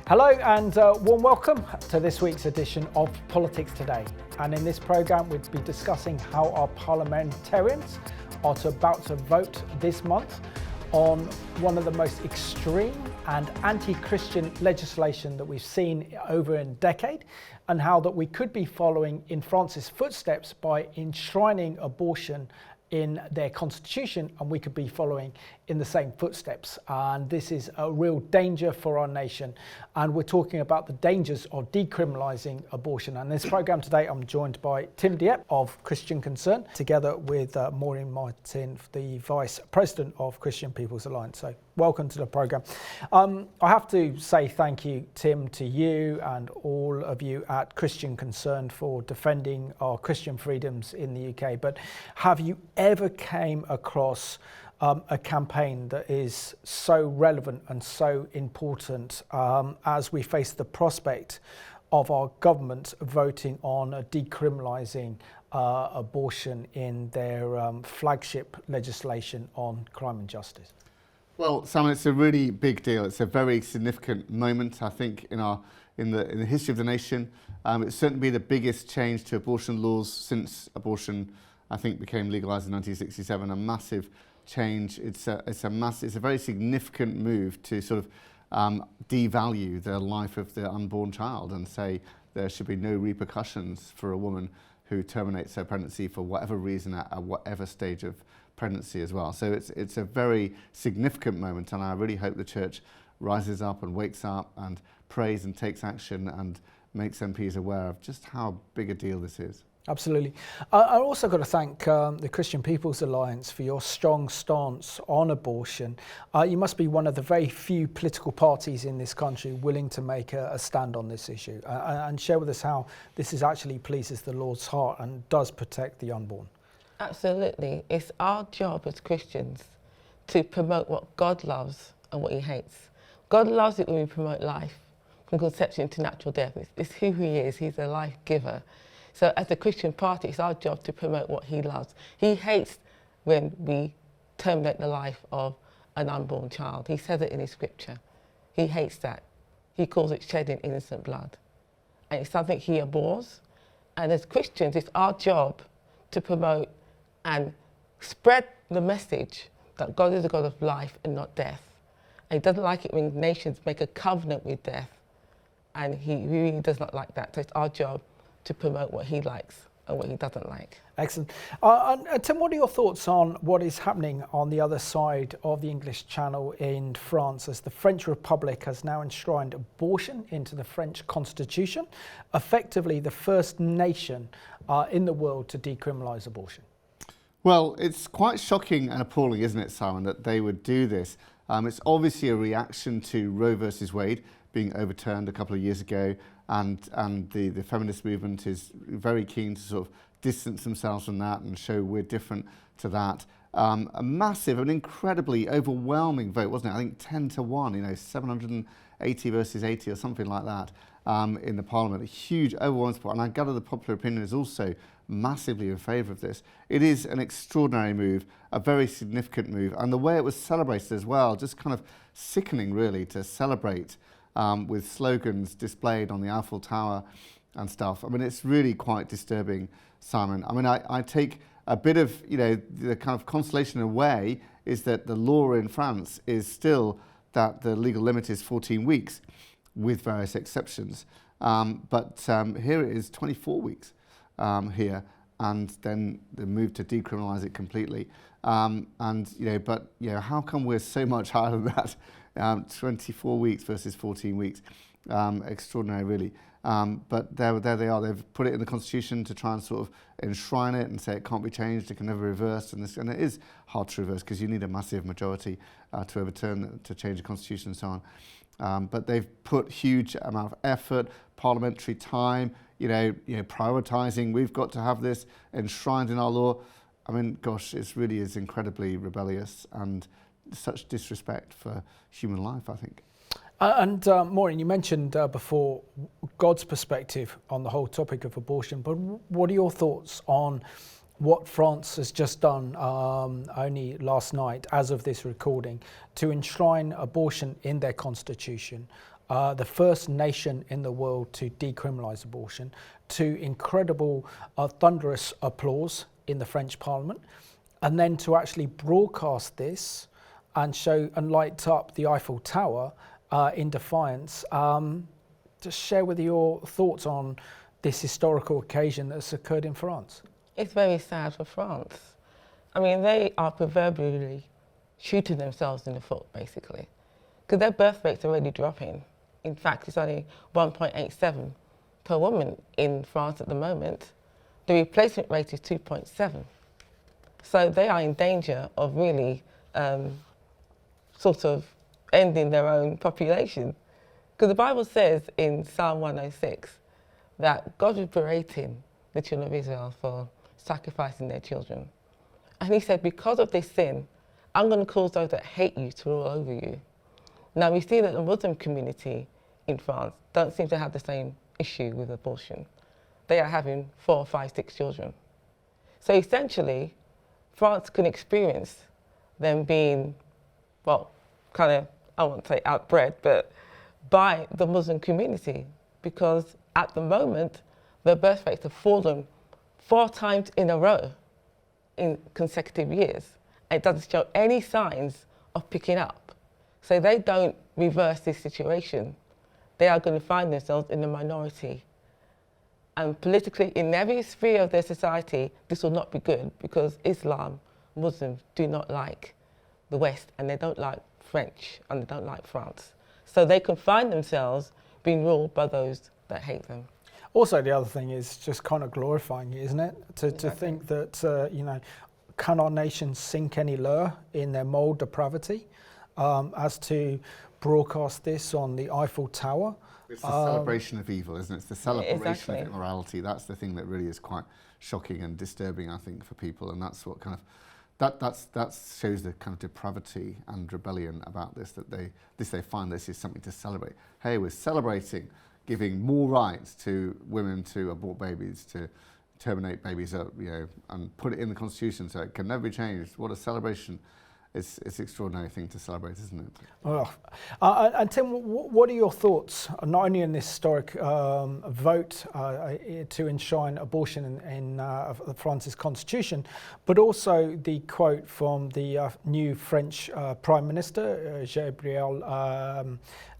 Hello and warm welcome to this week's edition of Politics Today. And in this programme we'll be discussing how our parliamentarians are about to vote this month on one of the most extreme and anti-Christian legislation that we've seen over a decade, and how that we could be following in France's footsteps by enshrining abortion in their constitution, and we could be following in the same footsteps. And this is a real danger for our nation. And we're talking about the dangers of decriminalising abortion. And in this programme today, I'm joined by Tim Dieppe of Christian Concern, together with Maureen Martin, the Vice President of Christian People's Alliance. So welcome to the programme. I have to say thank you, Tim, to you and all of you at Christian Concern for defending our Christian freedoms in the UK. But have you ever came across a campaign that is so relevant and so important as we face the prospect of our government voting on decriminalising abortion in their flagship legislation on crime and justice? Well, Simon, it's a really big deal. It's a very significant moment, I think, in the history of the nation. It's certainly the biggest change to abortion laws since abortion, I think, became legalised in 1967. A massive change. It's a very significant move to sort of devalue the life of the unborn child and say there should be no repercussions for a woman who terminates her pregnancy for whatever reason at whatever stage of pregnancy as well. So it's a very significant moment, and I really hope the church rises up and wakes up and prays and takes action and makes MPs aware of just how big a deal this is. Absolutely. I also got to thank the Christian People's Alliance for your strong stance on abortion. You must be one of the very few political parties in this country willing to make a stand on this issue and share with us how this is actually pleases the Lord's heart and does protect the unborn. Absolutely. It's our job as Christians to promote what God loves and what he hates. God loves it when we promote life from conception to natural death. It's who he is. He's a life giver. So as a Christian party, it's our job to promote what he loves. He hates when we terminate the life of an unborn child. He says it in his scripture. He hates that. He calls it shedding innocent blood. And it's something he abhors. And as Christians, it's our job to promote and spread the message that God is a God of life and not death. And he doesn't like it when nations make a covenant with death. And he really does not like that. So it's our job to promote what he likes and what he doesn't like. Excellent. Tim, what are your thoughts on what is happening on the other side of the English Channel in France, as the French Republic has now enshrined abortion into the French constitution, effectively the first nation in the world to decriminalise abortion? Well, it's quite shocking and appalling, isn't it, Simon, that they would do this? It's obviously a reaction to Roe versus Wade being overturned a couple of years ago, and the feminist movement is very keen to sort of distance themselves from that and show we're different to that. A massive, an incredibly overwhelming vote, wasn't it? I think 10-1, 780 versus 80 or something like that in the Parliament. A huge overwhelming support, and I gather the popular opinion is also massively in favour of this. It is an extraordinary move, a very significant move, and the way it was celebrated as well, just kind of sickening really to celebrate with slogans displayed on the Eiffel Tower and stuff. I mean, it's really quite disturbing, Simon. I mean, I take a bit of, the kind of consolation in a way is that the law in France is still that the legal limit is 14 weeks with various exceptions. But here it is 24 weeks here, and then the move to decriminalise it completely. But how come we're so much higher than that? 24 weeks versus 14 weeks. Extraordinary, really. But there they are. They've put it in the Constitution to try and sort of enshrine it and say it can't be changed, it can never be reversed. And it is hard to reverse because you need a massive majority to overturn, to change the Constitution and so on. But they've put huge amount of effort, parliamentary time, prioritising. We've got to have this enshrined in our law. I mean, gosh, it really is incredibly rebellious and such disrespect for human life, I think. And Maureen, you mentioned before God's perspective on the whole topic of abortion, but what are your thoughts on what France has just done only last night, as of this recording, to enshrine abortion in their constitution, the first nation in the world to decriminalise abortion, to incredible thunderous applause in the French Parliament, and then to actually broadcast this and show and light up the Eiffel Tower in defiance. Just share with your thoughts on this historical occasion that's occurred in France. It's very sad for France. I mean, they are proverbially shooting themselves in the foot, basically, because their birth rate's already dropping. In fact, it's only 1.87 per woman in France at the moment. The replacement rate is 2.7. So they are in danger of really sort of ending their own population. Because the Bible says in Psalm 106 that God was berating the children of Israel for sacrificing their children. And he said, because of this sin, I'm going to cause those that hate you to rule over you. Now we see that the Muslim community in France don't seem to have the same issue with abortion. They are having 4, 5, 6 children. So essentially, France can experience them being, well, kind of, I won't say outbred, but by the Muslim community, because at the moment, their birth rates have fallen 4 times in a row in consecutive years. And it doesn't show any signs of picking up. So they don't reverse this situation. They are going to find themselves in the minority. And politically, in every sphere of their society, this will not be good because Islam, Muslims do not like the West, and they don't like French, and they don't like France. So they can find themselves being ruled by those that hate them. Also, the other thing is just kind of glorifying it, isn't it? To think that, you know, can our nation sink any lower in their moral depravity as to broadcast this on the Eiffel Tower? It's the celebration of evil, isn't it? It's the celebration Exactly. of immorality. That's the thing that really is quite shocking and disturbing, I think, for people. And that's what kind of, that shows the kind of depravity and rebellion about this, that they find this is something to celebrate. Hey, we're celebrating giving more rights to women to abort babies, to terminate babies, you know, and put it in the Constitution so it can never be changed. What a celebration. It's an extraordinary thing to celebrate, isn't it? Well, and Tim, what are your thoughts, not only in this historic vote to enshrine abortion in France's constitution, but also the quote from the new French Prime Minister, Gabriel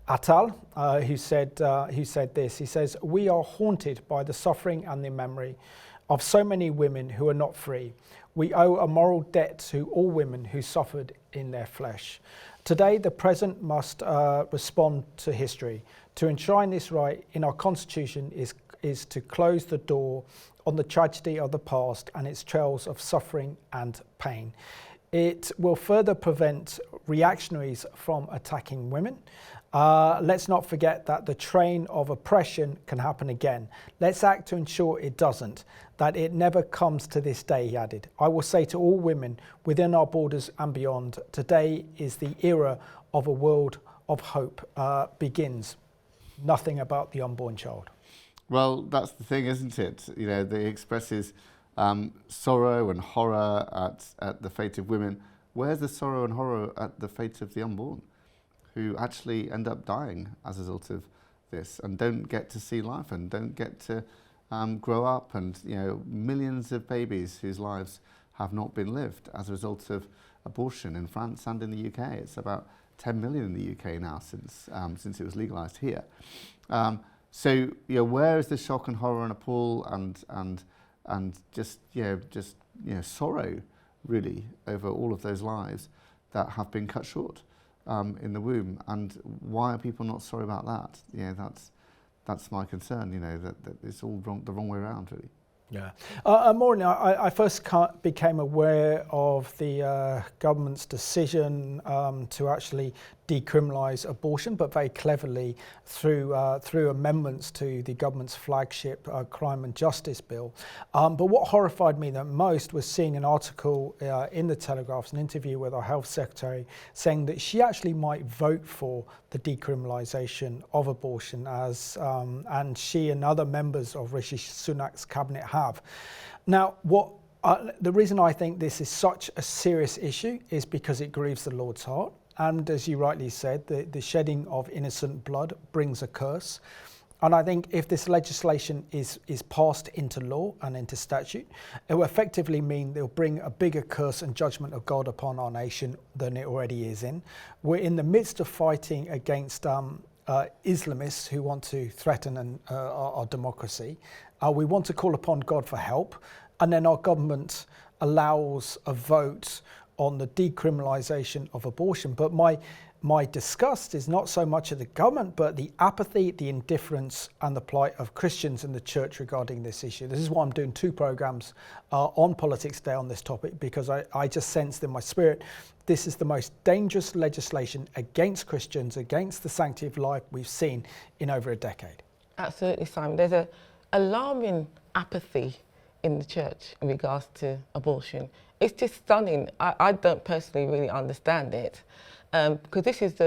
Attal, who said this. He says, "We are haunted by the suffering and the memory of so many women who are not free. We owe a moral debt to all women who suffered in their flesh. Today, the present must respond to history. To enshrine this right in our constitution is to close the door on the tragedy of the past and its trails of suffering and pain. It will further prevent reactionaries from attacking women. Let's not forget that the train of oppression can happen again. Let's act to ensure it doesn't, that it never comes to this day," he added. "I will say to all women within our borders and beyond, today is the era of a world of hope begins. Nothing about the unborn child." Well, that's the thing, isn't it? You know, they expresses sorrow and horror at the fate of women. Where's the sorrow and horror at the fate of the unborn, who actually end up dying as a result of this and don't get to see life and don't get to grow up, and, you know, millions of babies whose lives have not been lived as a result of abortion in France and in the UK. It's about 10 million in the UK now since it was legalised here. So, you know, where is the shock and horror and appall and just sorrow, really, over all of those lives that have been cut short in the womb? And why are people not sorry about that? You know, that's my concern. You know, that it's all the wrong way around, really. Yeah. Maureen, I first became aware of the government's decision to actually decriminalise abortion, but very cleverly through amendments to the government's flagship Crime and Justice Bill. But what horrified me the most was seeing an article in the Telegraph, an interview with our Health Secretary, saying that she actually might vote for the decriminalisation of abortion, as and she and other members of Rishi Sunak's cabinet have. Now, the reason I think this is such a serious issue is because it grieves the Lord's heart. And as you rightly said, the shedding of innocent blood brings a curse. And I think if this legislation is passed into law and into statute, it will effectively mean they'll bring a bigger curse and judgment of God upon our nation than it already is in. We're in the midst of fighting against Islamists who want to threaten our democracy. We want to call upon God for help, and then our government allows a vote on the decriminalisation of abortion. But my disgust is not so much at the government, but the apathy, the indifference, and the plight of Christians in the church regarding this issue. This is why I'm doing 2 programmes on Politics Day on this topic, because I just sensed in my spirit this is the most dangerous legislation against Christians, against the sanctity of life we've seen in over a decade. Absolutely, Simon. There's an alarming apathy in the church in regards to abortion. It's just stunning. I don't personally really understand it. Because this is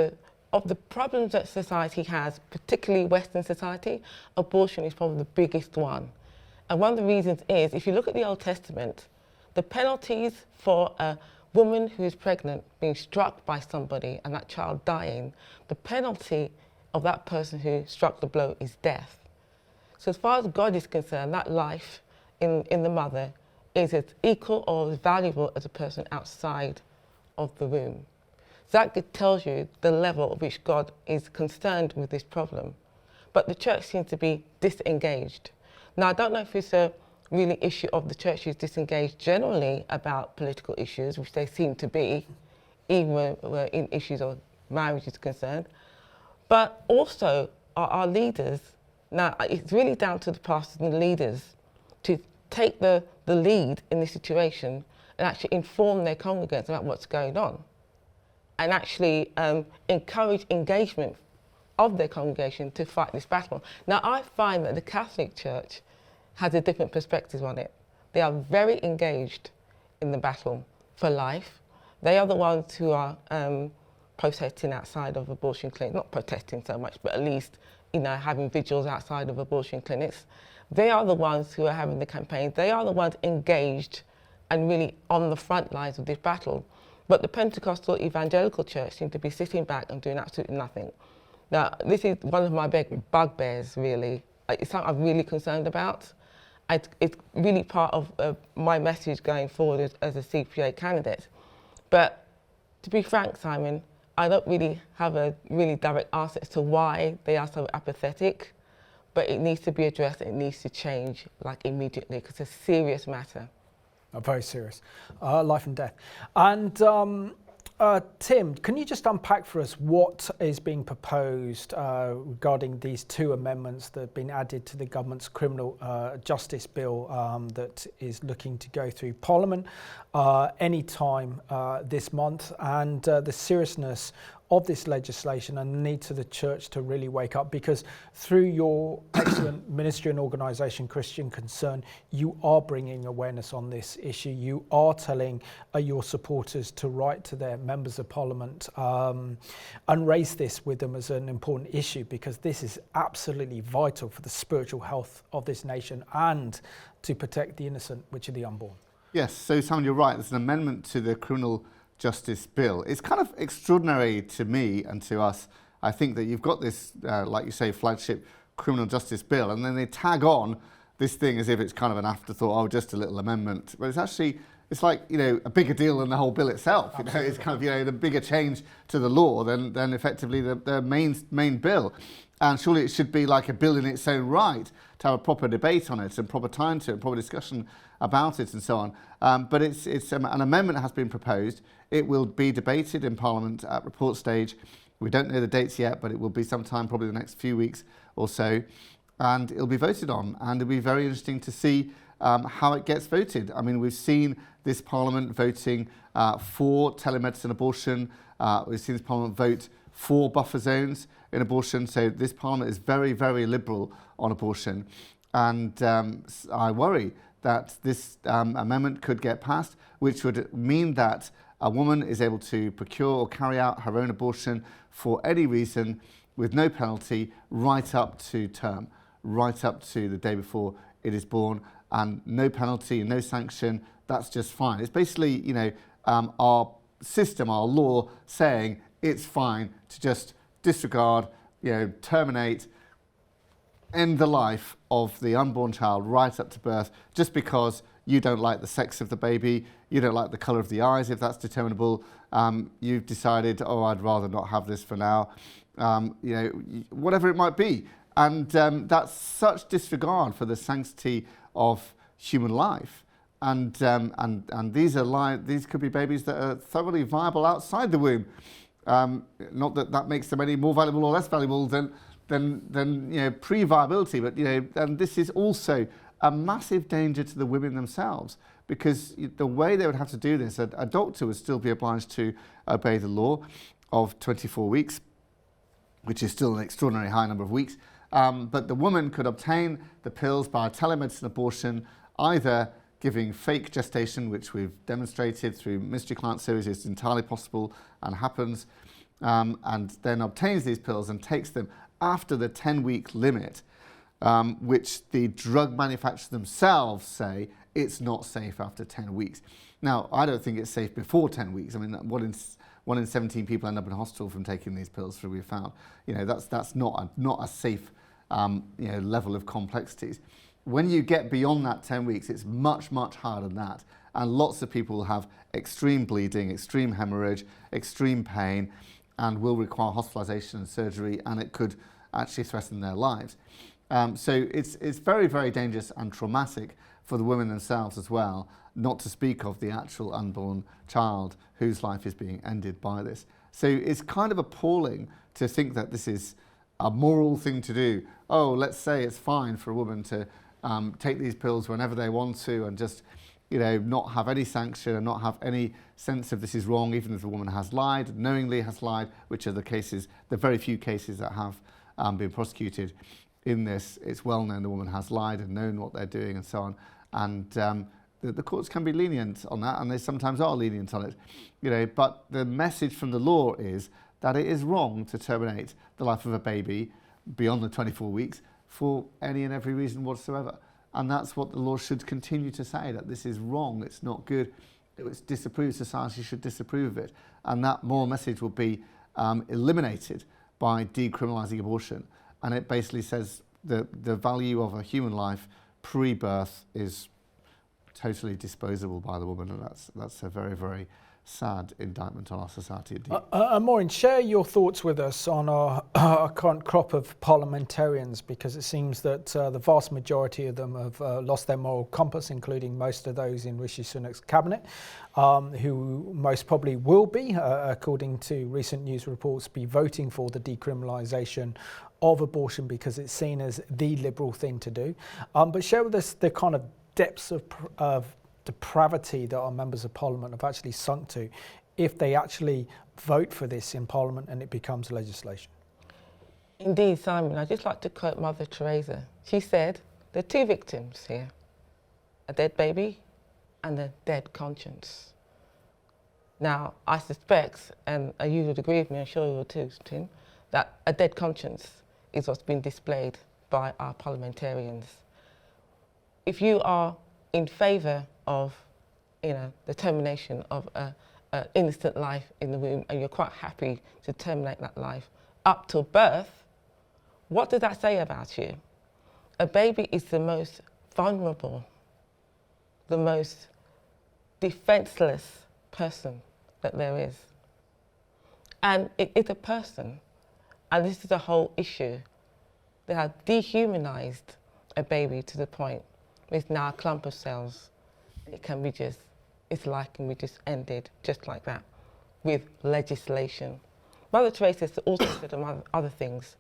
of the problems that society has, particularly Western society, abortion is probably the biggest one. And one of the reasons is, if you look at the Old Testament, the penalties for a woman who is pregnant being struck by somebody and that child dying, the penalty of that person who struck the blow is death. So as far as God is concerned, that life in the mother is as equal or as valuable as a person outside of the womb. So that tells you the level at which God is concerned with this problem. But the church seems to be disengaged. Now, I don't know if it's a really issue of the church is disengaged generally about political issues, which they seem to be, even when in issues of marriage is concerned. But also our leaders, now it's really down to the pastors and the leaders to take the lead in this situation and actually inform their congregants about what's going on, and actually encourage engagement of their congregation to fight this battle. Now, I find that the Catholic Church has a different perspective on it. They are very engaged in the battle for life. They are the ones who are protesting outside of abortion clinics, not protesting so much, but at least, having vigils outside of abortion clinics. They are the ones who are having the campaigns. They are the ones engaged and really on the front lines of this battle. But the Pentecostal evangelical church seem to be sitting back and doing absolutely nothing. Now, this is one of my big bugbears, really. It's something I'm really concerned about. It's really part of my message going forward as a CPA candidate. But to be frank, Simon, I don't really have a really direct answer as to why they are so apathetic, but it needs to be addressed, it needs to change, immediately, because it's a serious matter. Very serious. Life and death. And Tim, can you just unpack for us what is being proposed regarding these 2 amendments that have been added to the government's criminal justice bill that is looking to go through Parliament any time this month, and the seriousness of this legislation and the need for the church to really wake up, because through your excellent ministry and organisation, Christian Concern, you are bringing awareness on this issue. You are telling your supporters to write to their members of Parliament and raise this with them as an important issue, because this is absolutely vital for the spiritual health of this nation and to protect the innocent, which are the unborn. Yes, so Simon, you're right. There's an amendment to the criminal justice bill. It's kind of extraordinary to me and to us, I think, that you've got this, like you say, flagship criminal justice bill, and then they tag on this thing as if it's kind of an afterthought, just a little amendment. But it's actually, it's like, a bigger deal than the whole bill itself. It's kind of, the bigger change to the law than effectively the main bill. And surely it should be like a bill in its own right, to have a proper debate on it and proper time to it, proper discussion about it and so on. But it's an amendment has been proposed. It will be debated in Parliament at report stage. We don't know the dates yet, but it will be sometime, probably the next few weeks or so. And it'll be voted on. And it'll be very interesting to see how it gets voted. I mean, we've seen this Parliament voting for telemedicine abortion. We've seen this Parliament vote for buffer zones in abortion. So this Parliament is very, very liberal on abortion. And I worry that this amendment could get passed, which would mean that a woman is able to procure or carry out her own abortion for any reason with no penalty right up to term, right up to the day before it is born, and no penalty and no sanction. That's just fine. It's basically, our system, our law saying it's fine to just disregard, terminate, end the life of the unborn child right up to birth just because you don't like the sex of the baby, you don't like the colour of the eyes if that's determinable, you've decided, I'd rather not have this for now, whatever it might be. And that's such disregard for the sanctity of human life. And these could be babies that are thoroughly viable outside the womb. Not that that makes them any more valuable or less valuable than pre-viability, but and this is also a massive danger to the women themselves, because the way they would have to do this, a doctor would still be obliged to obey the law of 24 weeks, which is still an extraordinarily high number of weeks. But the woman could obtain the pills by telemedicine abortion, either giving fake gestation, which we've demonstrated through Mystery Client Series is entirely possible and happens, and then obtains these pills and takes them after the 10-week limit, which the drug manufacturers themselves say it's not safe after 10 weeks. Now, I don't think it's safe before 10 weeks. I mean, 1 in 17 people end up in hospital from taking these pills, we've found. That's not a safe level of complexities. When you get beyond that 10 weeks, it's much, much harder than that. And lots of people have extreme bleeding, extreme hemorrhage, extreme pain, and will require hospitalization and surgery, and it could actually threaten their lives. So it's very, very dangerous and traumatic for the women themselves as well, not to speak of the actual unborn child whose life is being ended by this. So it's kind of appalling to think that this is a moral thing to do. Let's say it's fine for a woman to take these pills whenever they want to and just not have any sanction and not have any sense of this is wrong, even if the woman has lied, knowingly has lied, which are the very few cases that have been prosecuted in this. It's well known the woman has lied and known what they're doing and so on. And the courts can be lenient on that, and they sometimes are lenient on it. But the message from the law is that it is wrong to terminate the life of a baby beyond the 24 weeks for any and every reason whatsoever. And that's what the law should continue to say, that this is wrong, it's not good, it's disapproved, society should disapprove of it. And that moral message will be eliminated by decriminalising abortion. And it basically says that the value of a human life pre-birth is totally disposable by the woman, and that's a very, very sad indictment on our society indeed. Maureen, share your thoughts with us on our current crop of parliamentarians, because it seems that the vast majority of them have lost their moral compass, including most of those in Rishi Sunak's cabinet, who most probably will be, according to recent news reports, be voting for the decriminalisation of abortion because it's seen as the liberal thing to do. But share with us the kind of depths of depravity that our members of parliament have actually sunk to if they actually vote for this in parliament and it becomes legislation. Indeed, Simon, I'd just like to quote Mother Teresa. She said, there are two victims here, a dead baby and a dead conscience. Now, I suspect, and you would agree with me, I'm sure you will too, Tim, that a dead conscience is what's been displayed by our parliamentarians. If you are in favour of, the termination of an innocent life in the womb, and you're quite happy to terminate that life up till birth, what does that say about you? A baby is the most vulnerable, the most defenceless person that there is. And it is a person, and this is the whole issue. They have dehumanised a baby to the point it's now a clump of cells. Its life can be just ended just like that with legislation. Mother Teresa also said among other things,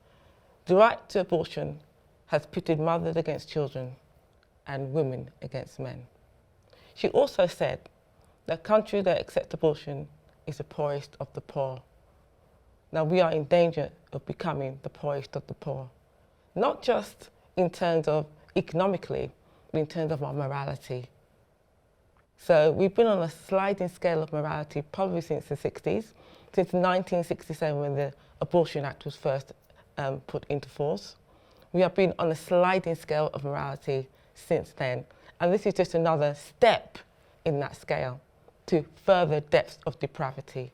the right to abortion has pitted mothers against children and women against men. She also said the country that accepts abortion is the poorest of the poor. Now we are in danger of becoming the poorest of the poor, not just in terms of economically, but in terms of our morality. So we've been on a sliding scale of morality probably since the 60s, since 1967 when the Abortion Act was first put into force. We have been on a sliding scale of morality since then, and this is just another step in that scale to further depths of depravity,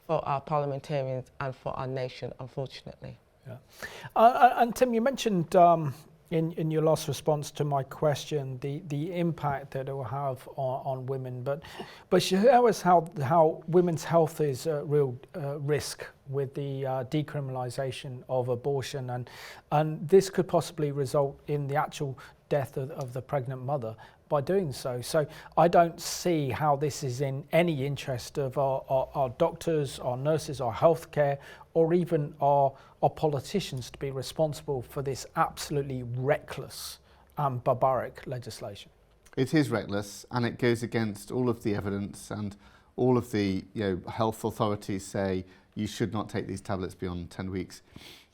for our parliamentarians and for our nation, unfortunately. Yeah. And Tim, you mentioned in your last response to my question the impact that it will have on women, but show us how women's health is a real risk with the decriminalisation of abortion, and this could possibly result in the actual death of the pregnant mother by doing so. So I don't see how this is in any interest of our doctors, our nurses, our healthcare, or even our politicians to be responsible for this absolutely reckless and barbaric legislation. It is reckless, and it goes against all of the evidence, and all of the health authorities say you should not take these tablets beyond 10 weeks.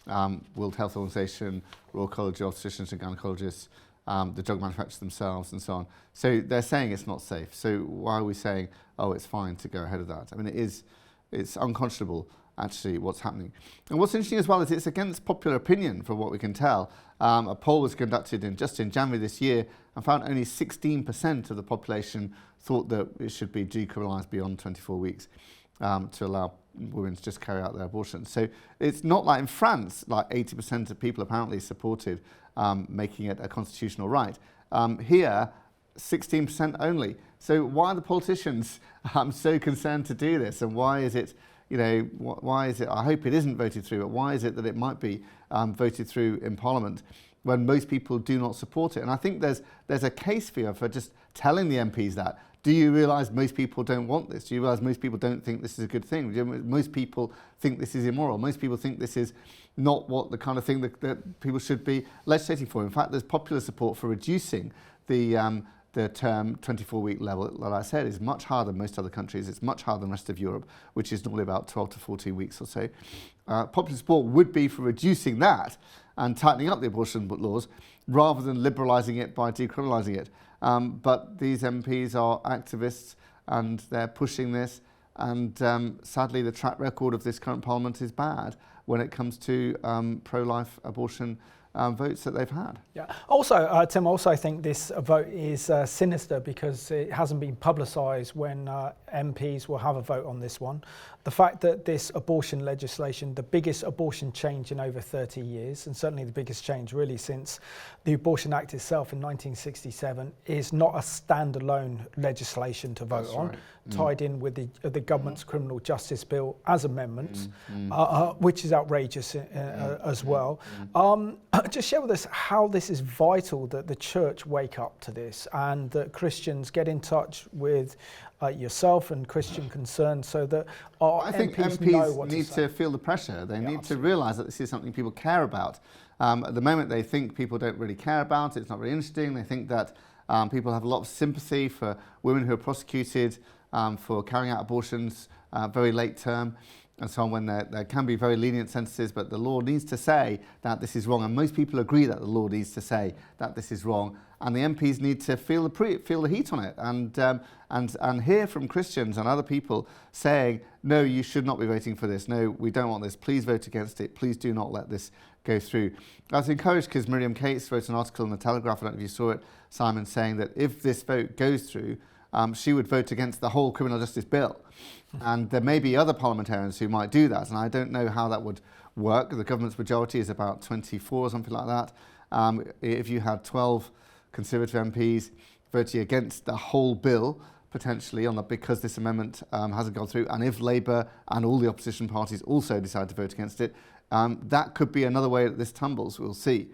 World Health Organization, Royal College of Obstetricians and Gynecologists, the drug manufacturers themselves, and so on. So they're saying it's not safe. So why are we saying, oh, it's fine to go ahead of that? I mean, it's unconscionable, actually, what's happening. And what's interesting as well is it's against popular opinion, from what we can tell. A poll was conducted just in January this year and found only 16% of the population thought that it should be decriminalised beyond 24 weeks to allow women to just carry out their abortions. So it's not like in France, like 80% of people apparently supported making it a constitutional right. Here, 16% only. So why are the politicians so concerned to do this? And why is it, why is it, I hope it isn't voted through, but why is it that it might be voted through in Parliament when most people do not support it? And I think there's a case for just telling the MPs that. Do you realise most people don't want this? Do you realise most people don't think this is a good thing? Most people think this is immoral. Most people think this is not what the kind of thing that people should be legislating for. In fact, there's popular support for reducing the term 24-week level, like I said, is much higher than most other countries. It's much higher than the rest of Europe, which is normally about 12 to 14 weeks or so. Popular support would be for reducing that and tightening up the abortion laws rather than liberalising it by decriminalising it. But these MPs are activists and they're pushing this, and sadly the track record of this current Parliament is bad when it comes to pro-life abortion votes that they've had. Yeah. Also, Tim, I think this vote is sinister because it hasn't been publicised when MPs will have a vote on this one. The fact that this abortion legislation, the biggest abortion change in over 30 years, and certainly the biggest change really since the Abortion Act itself in 1967, is not a standalone legislation to vote on, tied in with the government's criminal justice bill as amendments, which is outrageous as well. Just share with us how this is vital that the church wake up to this and that Christians get in touch with yourself and Christian Concern so that our I think MPs know what need to feel the pressure. They need to realise that this is something people care about. At the moment, they think people don't really care about it. It's not really interesting. They think that people have a lot of sympathy for women who are prosecuted for carrying out abortions very late term and so on, when there can be very lenient sentences, but the law needs to say that this is wrong, and most people agree that the law needs to say that this is wrong, and the MPs need to feel the heat on it and hear from Christians and other people saying, no, you should not be voting for this, no, we don't want this, please vote against it, please do not let this go through. I was encouraged because Miriam Cates wrote an article in the Telegraph, I don't know if you saw it, Simon, saying that if this vote goes through, she would vote against the whole criminal justice bill. And there may be other parliamentarians who might do that, and I don't know how that would work. The government's majority is about 24 or something like that. If you had 12 Conservative MPs voting against the whole bill, potentially, because this amendment hasn't gone through, and if Labour and all the opposition parties also decide to vote against it, that could be another way that this tumbles, we'll see.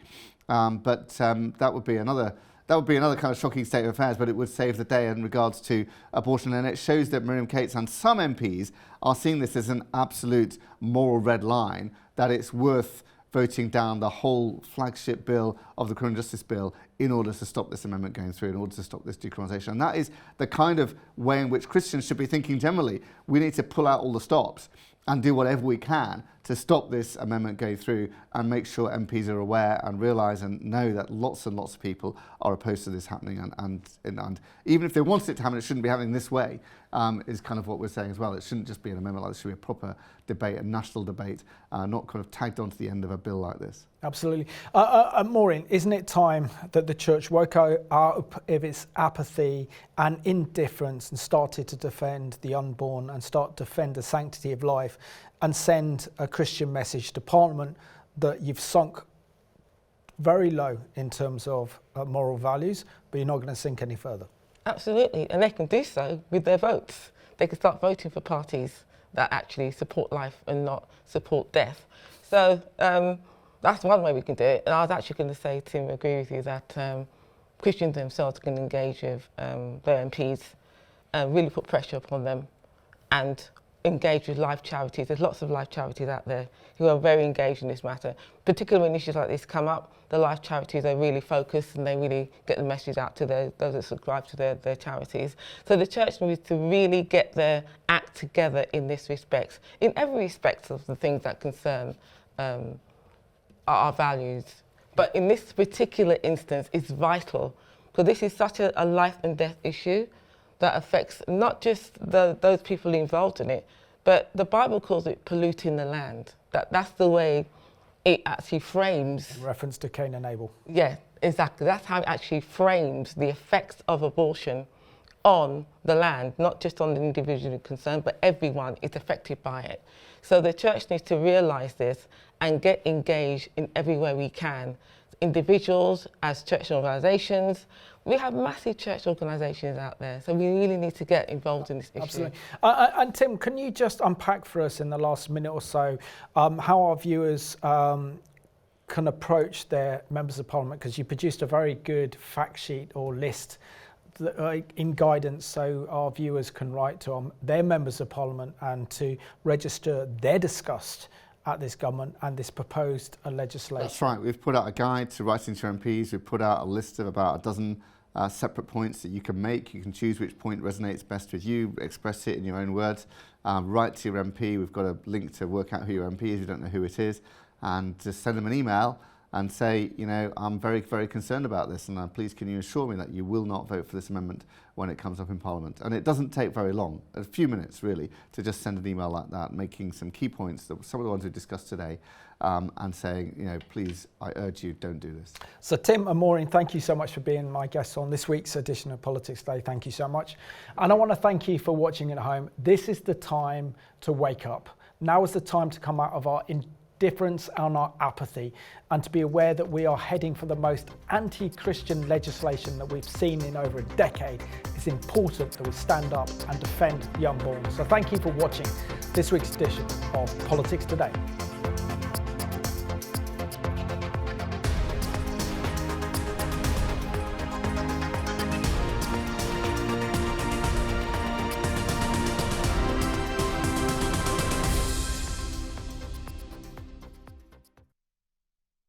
But that would be another kind of shocking state of affairs, but it would save the day in regards to abortion. And it shows that Miriam Cates and some MPs are seeing this as an absolute moral red line, that it's worth voting down the whole flagship bill of the criminal justice bill in order to stop this amendment going through, in order to stop this decriminalisation. And that is the kind of way in which Christians should be thinking generally. We need to pull out all the stops and do whatever we can to stop this amendment going through and make sure MPs are aware and realise and know that lots and lots of people are opposed to this happening. And even if they wanted it to happen, it shouldn't be happening this way, is kind of what we're saying as well. It shouldn't just be an amendment like this. It should be a proper debate, a national debate, not kind of tagged onto the end of a bill like this. Absolutely. Maureen, isn't it time that the church woke out of its apathy and indifference and started to defend the unborn and start to defend the sanctity of life and send a Christian message to Parliament that you've sunk very low in terms of moral values, but you're not going to sink any further? Absolutely, and they can do so with their votes. They can start voting for parties that actually support life and not support death. So that's one way we can do it. And I was actually going to say, Tim, I agree with you that Christians themselves can engage with their MPs and really put pressure upon them and engage with life charities. There's lots of life charities out there who are very engaged in this matter. Particularly when issues like this come up, the life charities are really focused and they really get the message out to those that subscribe to their charities. So the church needs to really get their act together in this respect, in every respect of the things that concern our values. But in this particular instance, it's vital, because this is such a life and death issue that affects not just those people involved in it, but the Bible calls it polluting the land. That's the way it actually frames. In reference to Cain and Abel. Yeah, exactly. That's how it actually frames the effects of abortion on the land, not just on the individual concerned, but everyone is affected by it. So the church needs to realise this and get engaged in every way we can. Individuals, as church organisations, we have massive church organisations out there, so we really need to get involved in this issue. Absolutely. And Tim, can you just unpack for us in the last minute or so how our viewers can approach their members of Parliament, because you produced a very good fact sheet or list in guidance, so our viewers can write to their members of Parliament and to register their disgust at this government and this proposed legislation. That's right. We've put out a guide to writing to MPs. We've put out a list of about a dozen separate points that you can make. You can choose which point resonates best with you, express it in your own words. Write to your MP. We've got a link to work out who your MP is. You don't know who it is. And just send them an email and say, you know, I'm very, very concerned about this, and please can you assure me that you will not vote for this amendment when it comes up in Parliament. And it doesn't take very long, a few minutes really, to just send an email like that, making some key points, that some of the ones we discussed today, and saying, you know, please, I urge you, don't do this. So Tim and Maureen, thank you so much for being my guests on this week's edition of Politics Today. Thank you so much. And I want to thank you for watching at home. This is the time to wake up. Now is the time to come out of our indifference and our apathy, and to be aware that we are heading for the most anti-Christian legislation that we've seen in over a decade. It's important that we stand up and defend the unborn. So thank you for watching this week's edition of Politics Today.